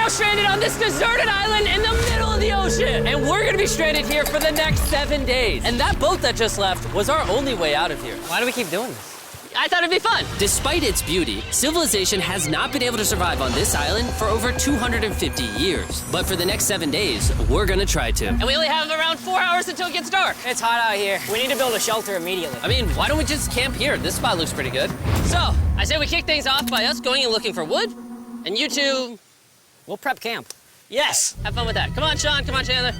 now stranded on this deserted island in the middle of the ocean. And we're gonna be stranded here for the next 7 days. And that boat that just left was our only way out of here. Why do we keep doing this? I thought it'd be fun. Despite its beauty, civilization has not been able to survive on this island for over 250 years. But for the next 7 days, we're gonna try to. And we only have around 4 hours until it gets dark. It's hot out here. We need to build a shelter immediately. I mean, why don't we just camp here? This spot looks pretty good. So, I say we kick things off by us going and looking for wood, and you two, We'll prep camp. yes, have fun with that. Come on, Sean, come on, Chandler.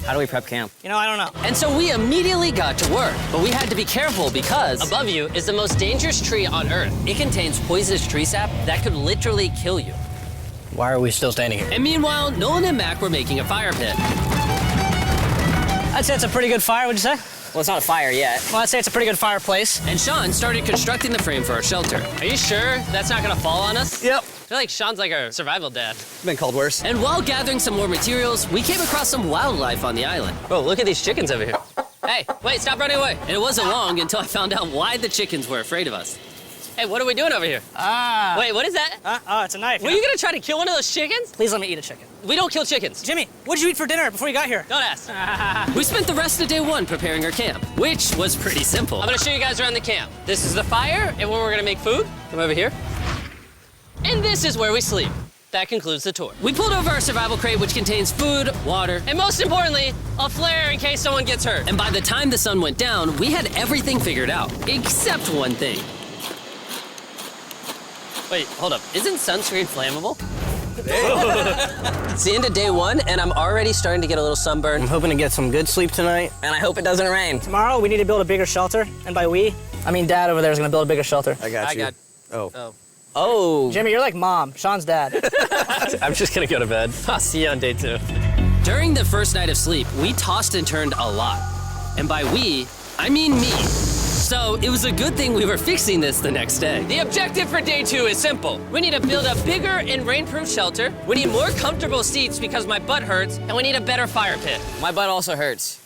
How do we prep camp? You know, I don't know. And so we immediately got to work, but we had to be careful because above you is the most dangerous tree on Earth. It contains poisonous tree sap that could literally kill you. Why are we still standing here? And meanwhile, Nolan and Mac were making a fire pit. I'd say it's a pretty good fire, would you say? Well, it's not a fire yet. Well, I'd say it's a pretty good fireplace. And Sean started constructing the frame for our shelter. Are you sure that's not gonna fall on us? Yep. I feel like Sean's like our survival dad. Been called worse. And while gathering some more materials, we came across some wildlife on the island. Oh, look at these chickens over here. Hey, wait, stop running away. And it wasn't long until I found out why the chickens were afraid of us. Hey, what are we doing over here? Wait, what is that? Oh, it's a knife. Were you gonna try to kill one of those chickens? Please let me eat a chicken. We don't kill chickens. Jimmy, what did you eat for dinner before you got here? Don't ask. We spent the rest of day one preparing our camp, which was pretty simple. I'm gonna show you guys around the camp. This is the fire, and where we're gonna make food. Come over here. And this is where we sleep. That concludes the tour. We pulled over our survival crate, which contains food, water, and most importantly, a flare in case someone gets hurt. And by the time the sun went down, we had everything figured out, except one thing. Wait, hold up. Isn't sunscreen flammable? It's the end of day one, and I'm already starting to get a little sunburn. I'm hoping to get some good sleep tonight, and I hope it doesn't rain. Tomorrow, we need to build a bigger shelter. And by we, I mean Dad over there is gonna build a bigger shelter. I got you. Oh. Oh. Jimmy, you're like Mom, Sean's dad. I'm just gonna go to bed. I'll see you on day 2. During the first night of sleep, we tossed and turned a lot. And by we, I mean me. So it was a good thing we were fixing this the next day. The objective for day 2 is simple. We need to build a bigger and rainproof shelter. We need more comfortable seats because my butt hurts, and we need a better fire pit. My butt also hurts.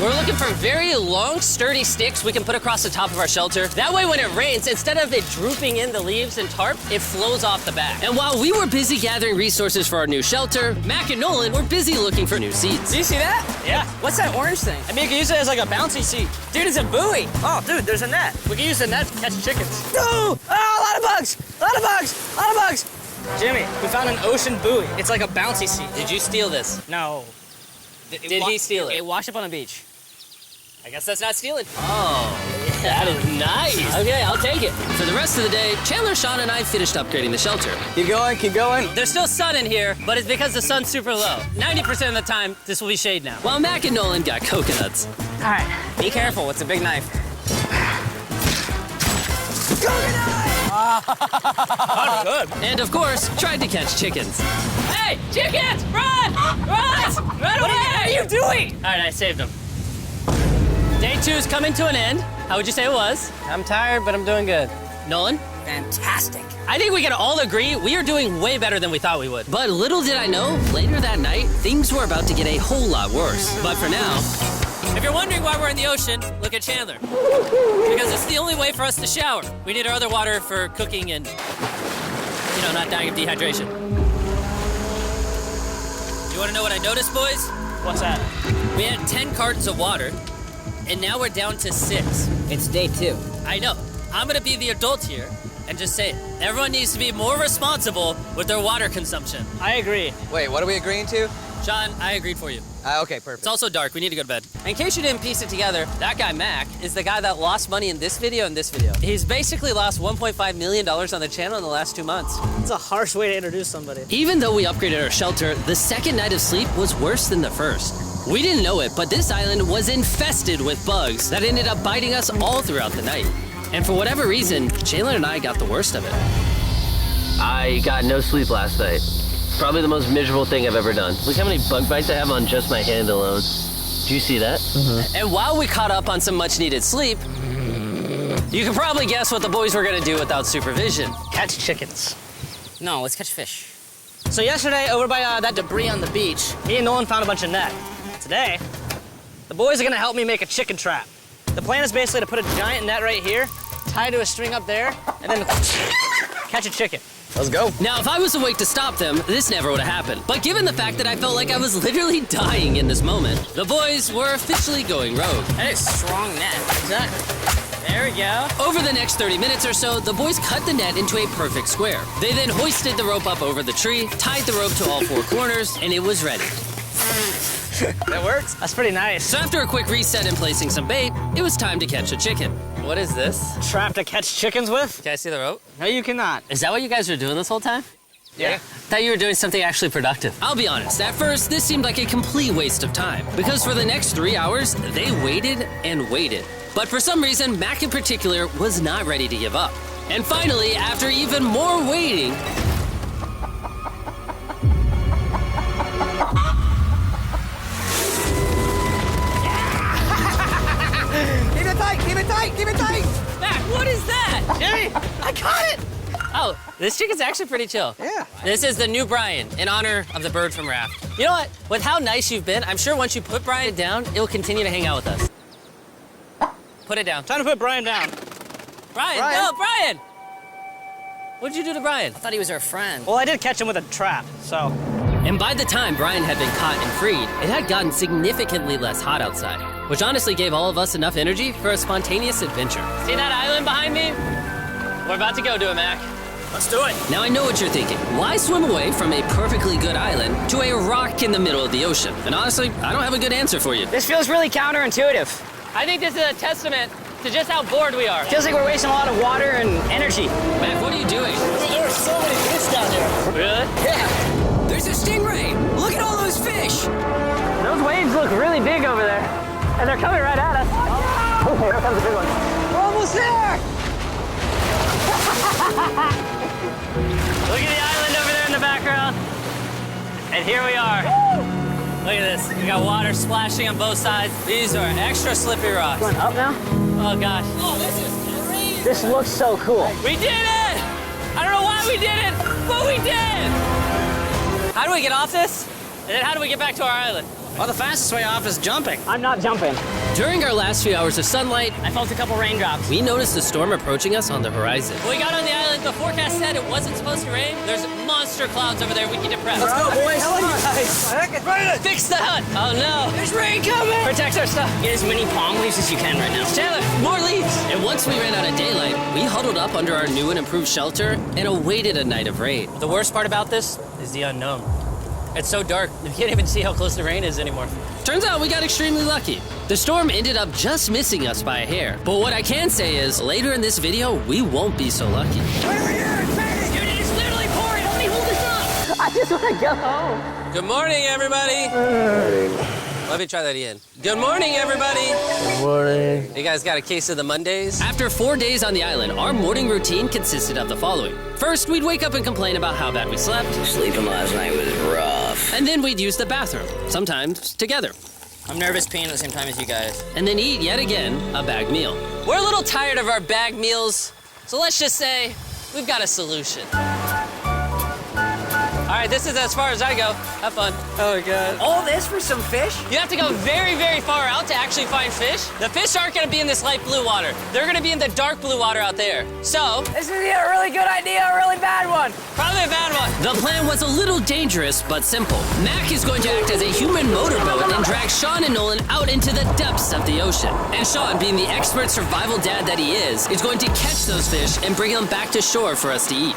We're looking for very long, sturdy sticks we can put across the top of our shelter. That way when it rains, instead of it drooping in the leaves and tarp, it flows off the back. And while we were busy gathering resources for our new shelter, Mac and Nolan were busy looking for new seats. Do you see that? Yeah. What's that orange thing? I mean, you can use it as like a bouncy seat. Dude, it's a buoy. Oh, dude, there's a net. We can use the net to catch chickens. Oh, a lot of bugs. A lot of bugs. A lot of bugs. Jimmy, we found an ocean buoy. It's like a bouncy seat. Did you steal this? No. Did he steal it? It washed up on a beach. I guess that's not stealing. Oh, that is nice. Okay, I'll take it. For the rest of the day, Chandler, Sean, and I finished upgrading the shelter. Keep going, keep going. There's still sun in here, but it's because the sun's super low. 90% of the time, this will be shade now. While Mac and Nolan got coconuts. All right. Be careful, it's a big knife. Good. And of course, tried to catch chickens. Hey, chickens, run! Run! Run away! What are you doing? All right, I saved them. Day 2 is coming to an end. How would you say it was? I'm tired, but I'm doing good. Nolan? Fantastic. I think we can all agree we are doing way better than we thought we would. But little did I know, later that night, things were about to get a whole lot worse. But for now, if you're wondering why we're in the ocean, look at Chandler. Because it's the only way for us to shower. We need our other water for cooking and, not dying of dehydration. You want to know what I noticed, boys? What's that? We had 10 cartons of water, and now we're down to 6. It's day 2. I know. I'm gonna be the adult here and just say it. Everyone needs to be more responsible with their water consumption. I agree. Wait, what are we agreeing to? Sean, I agreed for you. Okay, perfect. It's also dark. We need to go to bed. In case you didn't piece it together, that guy, Mac, is the guy that lost money in this video and this video. He's basically lost $1.5 million on the channel in the last 2 months. It's a harsh way to introduce somebody. Even though we upgraded our shelter, the second night of sleep was worse than the first. We didn't know it, but this island was infested with bugs that ended up biting us all throughout the night. And for whatever reason, Chandler and I got the worst of it. I got no sleep last night. Probably the most miserable thing I've ever done. Look how many bug bites I have on just my hand alone. Do you see that? Mm-hmm. And while we caught up on some much needed sleep, you can probably guess what the boys were gonna do without supervision. Catch chickens. No, let's catch fish. So yesterday, over by that debris on the beach, me and Nolan found a bunch of net. Today, the boys are gonna help me make a chicken trap. The plan is basically to put a giant net right here, tie to a string up there, and then catch a chicken. Let's go. Now, if I was awake to stop them, this never would have happened. But given the fact that I felt like I was literally dying in this moment, the boys were officially going rogue. That is strong net. Exactly. There we go. Over the next 30 minutes or so, the boys cut the net into a perfect square. They then hoisted the rope up over the tree, tied the rope to all four corners, and it was ready. That works. That's pretty nice. So after a quick reset and placing some bait, it was time to catch a chicken. What is this? Trap to catch chickens with? Can I see the rope? No, you cannot. Is that what you guys were doing this whole time? Yeah. Thought you were doing something actually productive. I'll be honest, at first, this seemed like a complete waste of time. Because for the next 3 hours, they waited and waited. But for some reason, Mac in particular was not ready to give up. And finally, after even more waiting, Keep it tight, keep it tight, keep it tight. Mac, what is that? Jimmy, I got it. Oh, this chicken's actually pretty chill. Yeah. This is the new Brian, in honor of the bird from Raft. You know what? With how nice you've been, I'm sure once you put Brian down, it will continue to hang out with us. Put it down. Time to put Brian down. Brian, Brian. no, Brian! What'd you do to Brian? I thought he was our friend. Well, I did catch him with a trap, so. And by the time Brian had been caught and freed, it had gotten significantly less hot outside, which honestly gave all of us enough energy for a spontaneous adventure. See that island behind me? We're about to go to it, Mac. Let's do it. Now I know what you're thinking. Why swim away from a perfectly good island to a rock in the middle of the ocean? And honestly, I don't have a good answer for you. This feels really counterintuitive. I think this is a testament to just how bored we are. Feels like we're wasting a lot of water and energy. Mac, what are you doing? There are so many fish down there. Really? Yeah. There's a stingray. Look at all those fish. Those waves look really big over there. And they're coming right at us. Oh, here comes a big one. We're almost there. Look at the island over there in the background. And here we are. Look at this. We got water splashing on both sides. These are extra slippery rocks. Going up now? Oh gosh. Oh, this is crazy. This looks so cool. We did it! I don't know why we did it, but we did! How do we get off this? And then how do we get back to our island? Well, the fastest way off is jumping. I'm not jumping. During our last few hours of sunlight, I felt a couple raindrops. we noticed a storm approaching us on the horizon. When we got on the island, the forecast said it wasn't supposed to rain. There's monster clouds over there we can depress. Let's go, boys. Guys. Fix the hut! Oh no! There's rain coming. Protect our stuff. Get as many palm leaves as you can right now. Taylor, more leaves! And once we ran out of daylight, we huddled up under our new and improved shelter and awaited a night of rain. The worst part about this is the unknown. It's so dark, you can't even see how close the rain is anymore. Turns out we got extremely lucky. The storm ended up just missing us by a hair. But what I can say is, later in this video, we won't be so lucky. Over here, it's raining. Dude, it is literally pouring. Help me hold this up. I just want to go home. Good morning, everybody. Let me try that again. Good morning, everybody. Good morning. You guys got a case of the Mondays? After 4 days on the island, our morning routine consisted of the following. First, we'd wake up and complain about how bad we slept. Sleeping last night was rough. And then we'd use the bathroom, sometimes together. I'm nervous peeing at the same time as you guys. And then eat, yet again, a bagged meal. We're a little tired of our bagged meals, so let's just say we've got a solution. All right, this is as far as I go. Have fun. Oh, God. All this for some fish? You have to go very, very far out to actually find fish. The fish aren't gonna be in this light blue water. They're gonna be in the dark blue water out there. So, This is either a really good idea or a really bad one. probably a bad one. The plan was a little dangerous, but simple. Mac is going to act as a human motorboat and drag Sean and Nolan out into the depths of the ocean. And Sean, being the expert survival dad that he is going to catch those fish and bring them back to shore for us to eat.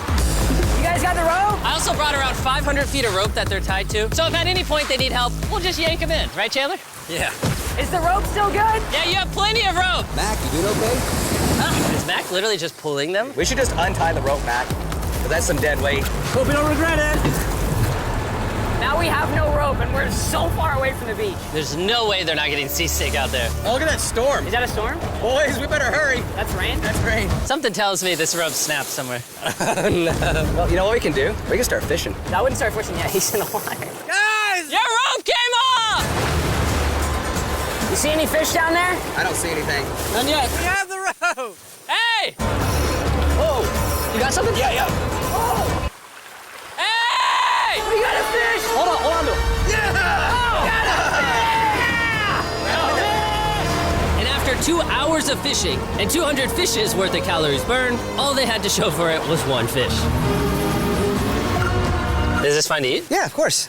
You guys got the rope? I also brought around 500 feet of rope that they're tied to. So if at any point they need help, we'll just yank them in. Right, Chandler? Yeah. Is the rope still good? Yeah, you have plenty of rope. Mac, you doing okay? Is Mac literally just pulling them? We should just untie the rope, Mac. But that's some dead weight. Hope you don't regret it. Now we have no rope and we're so far away from the beach. There's no way they're not getting seasick out there. Oh, look at that storm. Is that a storm? Boys, we better hurry. That's rain? That's rain. Something tells me this rope snapped somewhere. Well, you know what we can do? We can start fishing. I wouldn't start fishing yet. He's in the water. Guys! Your rope came off! You see any fish down there? I don't see anything. None yet. We have the rope. Hey! Whoa. You got something? Yeah. Oh, Hey! we got a fish! Hold on to it. And after 2 hours of fishing and 200 fishes worth of calories burned, all they had to show for it was one fish. Is this fun to eat? Yeah, of course.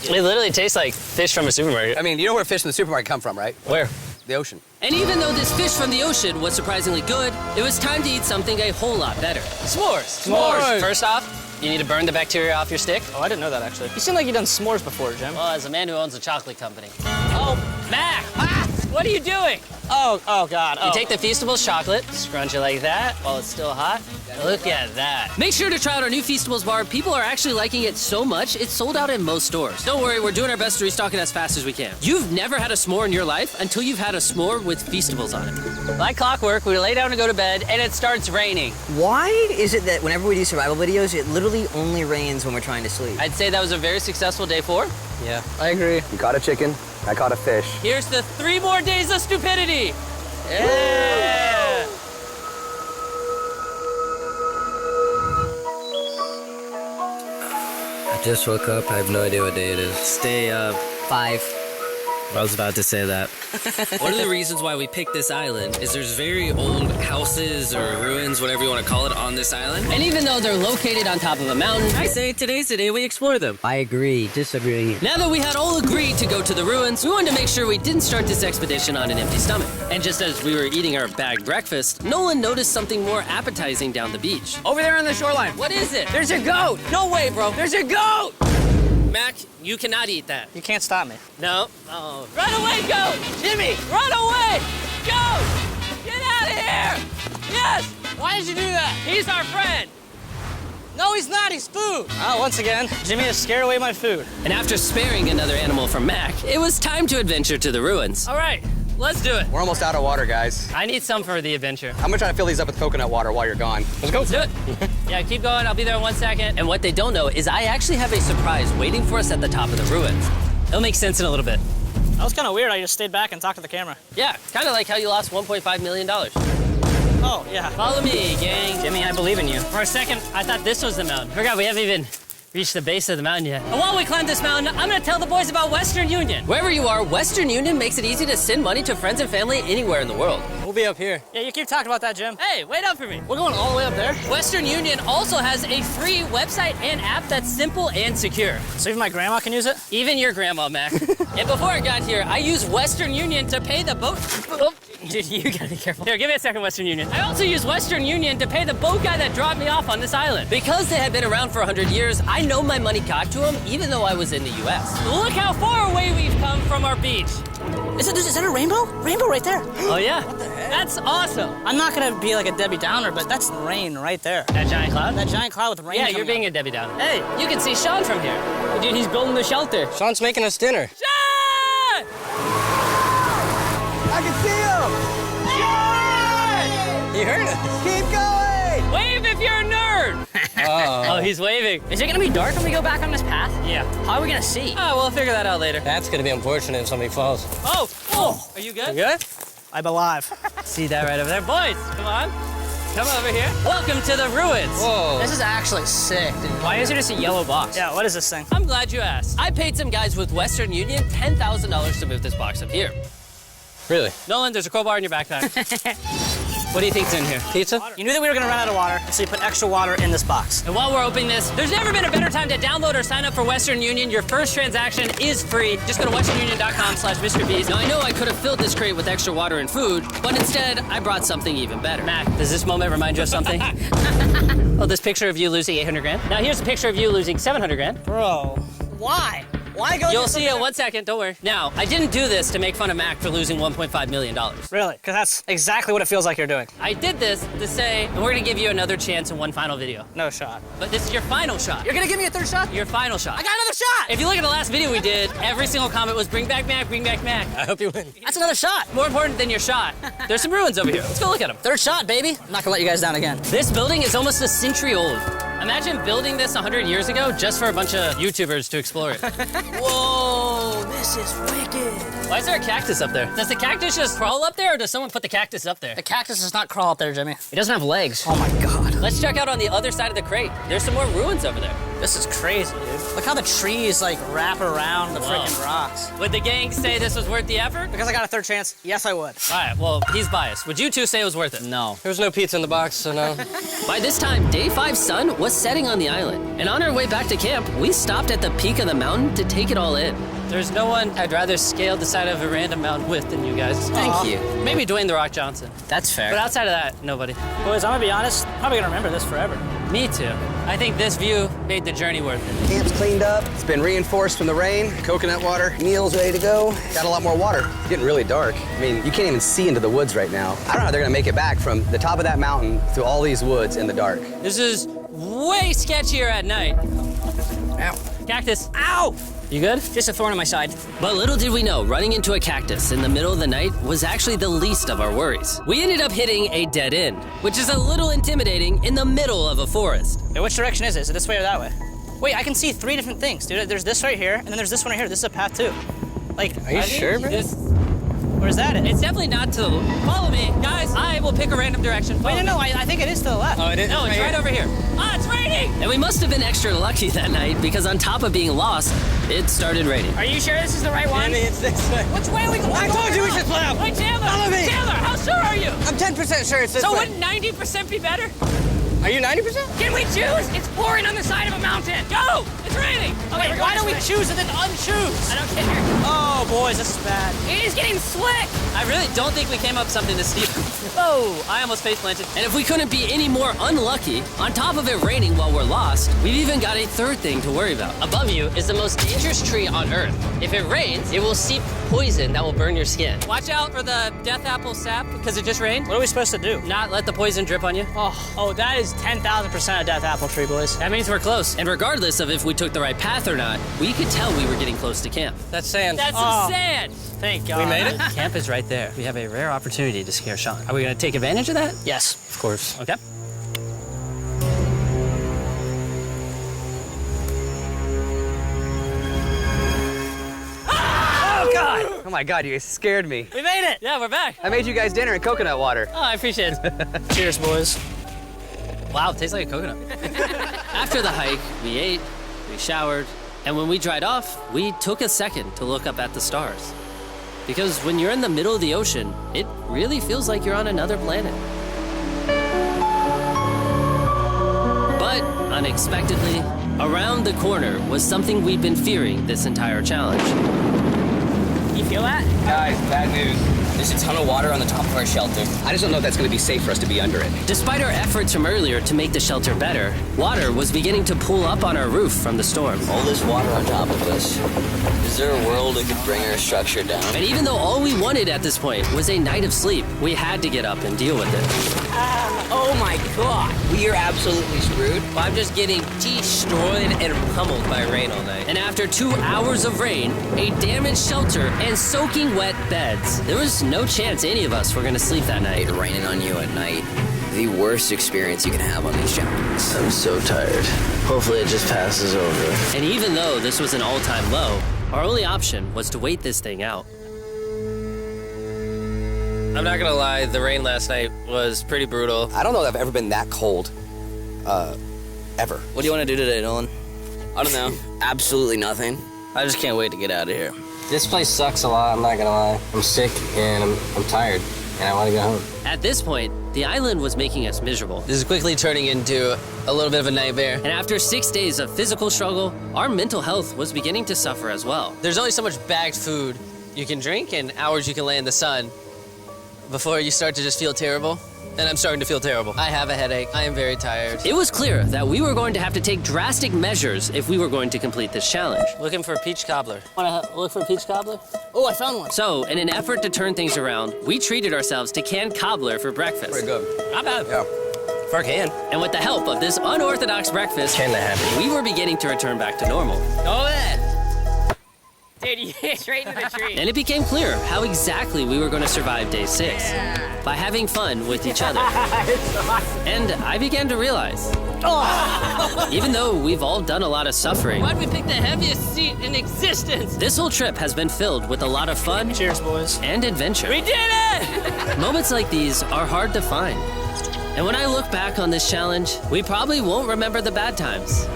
It literally tastes like fish from a supermarket. I mean, you know where fish in the supermarket come from, right? Where? The ocean. And even though this fish from the ocean was surprisingly good, it was time to eat something a whole lot better. S'mores. S'mores. First off, you need to burn the bacteria off your stick. Oh, I didn't know that, actually. You seem like you've done s'mores before, Jim. Well, as a man who owns a chocolate company. Oh, Mac! Ah! What are you doing? Oh, God. You take the Feastables chocolate, scrunch it like that while it's still hot. Look at that. Make sure to try out our new Feastables bar. People are actually liking it so much, it's sold out in most stores. Don't worry, we're doing our best to restock it as fast as we can. You've never had a s'more in your life until you've had a s'more with Feastables on it. Like clockwork, we lay down to go to bed, and it starts raining. Why is it that whenever we do survival videos, it literally only rains when we're trying to sleep? I'd say that was a very successful day 4. Yeah, I agree. You caught a chicken. I caught a fish. Here's the 3 more days of stupidity. Yeah! I just woke up. I have no idea what day it is. Stay up. 5. I was about to say that. One of the reasons why we picked this island is there's very old houses or ruins, whatever you want to call it, on this island. And even though they're located on top of a mountain, I say today's the day we explore them. I agree. Disagree. Now that we had all agreed to go to the ruins, we wanted to make sure we didn't start this expedition on an empty stomach. And just as we were eating our bagged breakfast, Nolan noticed something more appetizing down the beach. Over there on the shoreline. What is it? There's a goat. No way, bro. There's a goat. Mac, you cannot eat that. You can't stop me. No. Oh. Run away, goat! Jimmy, run away! Goat! Get out of here! Yes! Why did you do that? He's our friend. No, he's not. He's food. Oh, once again, Jimmy has scared away my food. And after sparing another animal from Mac, it was time to adventure to the ruins. All right, let's do it. We're almost out of water, guys. I need some for the adventure. I'm gonna try to fill these up with coconut water while you're gone. Let's go. Let's do it. Yeah, keep going. I'll be there in 1 second. And what they don't know is I actually have a surprise waiting for us at the top of the ruins. It'll make sense in a little bit. That was kind of weird. I just stayed back and talked to the camera. Yeah, kind of like how you lost $1.5 million. Oh, yeah. Follow me, gang. Jimmy, I believe in you. For a second, I thought this was the mountain. Forgot we haven't even reached the base of the mountain yet. And while we climb this mountain, I'm gonna tell the boys about Western Union. Wherever you are, Western Union makes it easy to send money to friends and family anywhere in the world. We'll be up here. Yeah, you keep talking about that, Jim. Hey, wait up for me. We're going all the way up there. Western Union also has a free website and app that's simple and secure. So even my grandma can use it? Even your grandma, Mac. And before I got here, I used Western Union to pay the boat. Oh, dude, you gotta be careful. Here, give me a second, Western Union. I also used Western Union to pay the boat guy that dropped me off on this island. Because they had been around for 100 years, I know my money got to them, even though I was in the US. Look how far away we've come from our beach. Is that a rainbow? Rainbow right there. Oh, yeah? What the heck? That's awesome. I'm not gonna be like a Debbie Downer, but that's rain right there. That giant cloud? That giant cloud with rain Yeah, coming you're being out. a Debbie Downer. Hey, you can see Sean from here. Dude, he's building the shelter. Sean's making us dinner. Sean! I can see him! You heard us. Keep going! Wave if you're a nerd! Oh, he's waving. Is it gonna be dark when we go back on this path? Yeah. How are we gonna see? Oh, we'll figure that out later. That's gonna be unfortunate if somebody falls. Oh! Are you good? You good? I'm alive. See that right over there? Boys, come on. Come over here. Welcome to the ruins. Whoa. This is actually sick, dude. Why is it just a yellow box? Yeah, what is this thing? I'm glad you asked. I paid some guys with Western Union $10,000 to move this box up here. Really? Nolan, there's a crowbar in your backpack. What do you think's in here? Pizza? You knew that we were gonna run out of water, so you put extra water in this box. And while we're opening this, there's never been a better time to download or sign up for Western Union. Your first transaction is free. Just go to westernunion.com/MrBeast. Now, I know I could have filled this crate with extra water and food, but instead, I brought something even better. Mac, does this moment remind you of something? Oh, this picture of you losing 800 grand? Now, here's a picture of you losing 700 grand. Bro, why? Why go? You'll see it in 1 second, don't worry. Now, I didn't do this to make fun of Mac for losing $1.5 million. Really? Because that's exactly what it feels like you're doing. I did this to say, and we're gonna give you another chance in one final video. No shot. But this is your final shot. You're gonna give me a third shot? Your final shot. I got another shot! If you look at the last video we did, every single comment was bring back Mac, bring back Mac. I hope you win. That's another shot. More important than your shot, there's some ruins over here. Let's go look at them. Third shot, baby. I'm not gonna let you guys down again. This building is almost a century old. Imagine building this 100 years ago just for a bunch of YouTubers to explore it. Whoa, this is wicked. Why is there a cactus up there? Does the cactus just crawl up there, or does someone put the cactus up there? The cactus does not crawl up there, Jimmy. It doesn't have legs. Oh my God. Let's check out on the other side of the crate. There's some more ruins over there. This is crazy, dude. Look how the trees like wrap around the freaking rocks. Would the gang say this was worth the effort? Because I got a third chance, yes, I would. All right, well, he's biased. Would you two say it was worth it? No. There was no pizza in the box, so no. By this time, day 5's sun was setting on the island. And on our way back to camp, we stopped at the peak of the mountain to take it all in. There's no one I'd rather scale the side of a random mountain with than you guys. Thank you. Maybe Dwayne The Rock Johnson. That's fair. But outside of that, nobody. Boys, I'm gonna be honest, probably gonna remember this forever. Me too. I think this view made the journey worth it. Camp's cleaned up. It's been reinforced from the rain. Coconut water. Meal's ready to go. Got a lot more water. It's getting really dark. I mean, you can't even see into the woods right now. I don't know how they're gonna make it back from the top of that mountain through all these woods in the dark. This is way sketchier at night. Ow. Cactus. Ow! You good? Just a thorn on my side. But little did we know, running into a cactus in the middle of the night was actually the least of our worries. We ended up hitting a dead end, which is a little intimidating in the middle of a forest. Hey, which direction is it? Is it this way or that way? Wait, I can see 3 different things, dude. There's this right here, and then there's this one right here. This is a path too. Like, Are you sure, bro? where's that at? It's definitely not to the... Follow me, guys. I will pick a random direction. Wait, no, I think it is to the left. Oh, it is? No, it's right over here. Ah, it's raining! And we must have been extra lucky that night because on top of being lost, it started raining. Are you sure this is the right one? It's this way. Which way are we going? I told you we should split up. Wait, Chandler! Follow me. Chandler, how sure are you? I'm 10% sure it's this So way. wouldn't 90% be better? Are you 90%? Can we choose? It's pouring on the side of a mountain. Go! It's raining. Okay, Wait, why don't we choose and then unchoose? I don't care. Oh, boys, this is bad. It is getting slick. I really don't think we came up with something this steep. Oh, I almost face planted. And if we couldn't be any more unlucky, on top of it raining while we're lost, we've even got a third thing to worry about. Above you is the most dangerous tree on Earth. If it rains, it will seep poison that will burn your skin. Watch out for the death apple sap because it just rained. What are we supposed to do? Not let the poison drip on you. Oh, that is 10,000% a death apple tree, boys. That means we're close. And regardless of if we took the right path or not, we could tell we were getting close to camp. That's sand. That's Oh. some sand. Thank God. We made it? Camp is right there. We have a rare opportunity to scare Sean. Are we going to take advantage of that? Yes. Of course. Okay. Oh, God. Oh my God, you guys scared me. We made it. Yeah, we're back. I made you guys dinner and coconut water. Oh, I appreciate it. Cheers, boys. Wow, it tastes like a coconut. After the hike, we ate, we showered, and when we dried off, we took a second to look up at the stars. Because when you're in the middle of the ocean, it really feels like you're on another planet. But unexpectedly, around the corner was something we'd been fearing this entire challenge. You feel that? Guys, bad news. There's a ton of water on the top of our shelter. I just don't know if that's gonna be safe for us to be under it. Despite our efforts from earlier to make the shelter better, water was beginning to pool up on our roof from the storm. All this water on top of us. Is there a world that could bring our structure down? And even though all we wanted at this point was a night of sleep, we had to get up and deal with it. Oh my God. We are absolutely screwed. I'm just getting destroyed and pummeled by rain all night. And after 2 hours of rain, a damaged shelter, and soaking wet beds, there was no chance any of us were gonna sleep that night. It raining on you at night. The worst experience you can have on these challenges. I'm so tired. Hopefully it just passes over. And even though this was an all-time low, our only option was to wait this thing out. I'm not gonna lie, the rain last night was pretty brutal. I don't know that I've ever been that cold. Ever. What do you want to do today, Nolan? I don't know. Absolutely nothing. I just can't wait to get out of here. This place sucks a lot, I'm not gonna lie. I'm sick and I'm tired and I wanna go home. At this point, the island was making us miserable. This is quickly turning into a little bit of a nightmare. And after 6 days of physical struggle, our mental health was beginning to suffer as well. There's only so much bagged food you can drink and hours you can lay in the sun before you start to just feel terrible. And I'm starting to feel terrible. I have a headache. I am very tired. It was clear that we were going to have to take drastic measures if we were going to complete this challenge. Looking for a peach cobbler. Wanna look for a peach cobbler? Oh, I found one. So, in an effort to turn things around, we treated ourselves to canned cobbler for breakfast. Pretty good. Not bad. Yeah. For a can. And with the help of this unorthodox breakfast, Kinda happy. we were beginning to return back to normal. Go ahead. Dude, you hit straight into the tree. And it became clear how exactly we were going to survive day 6. By having fun with each other. And I began to realize, even though we've all done a lot of suffering, Why'd we pick the heaviest seat in existence? this whole trip has been filled with a lot of fun Cheers, boys. and adventure. We did it! Moments like these are hard to find. And when I look back on this challenge, we probably won't remember the bad times.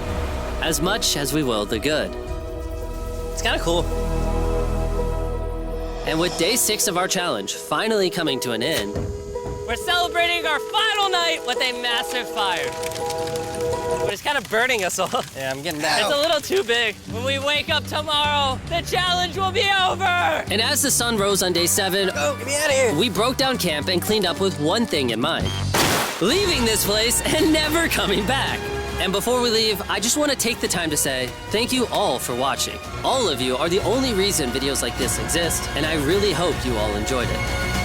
as much as we will the good. It's kind of cool. And with day 6 of our challenge finally coming to an end, We're celebrating our final night with a massive fire. But it's kind of burning us all. Yeah, I'm getting It's that. a little too big. When we wake up tomorrow, the challenge will be over. and as the sun rose on day 7, Oh, get me out of here. we broke down camp and cleaned up with one thing in mind: leaving this place and never coming back. And before we leave, I just want to take the time to say thank you all for watching. All of you are the only reason videos like this exist, and I really hope you all enjoyed it.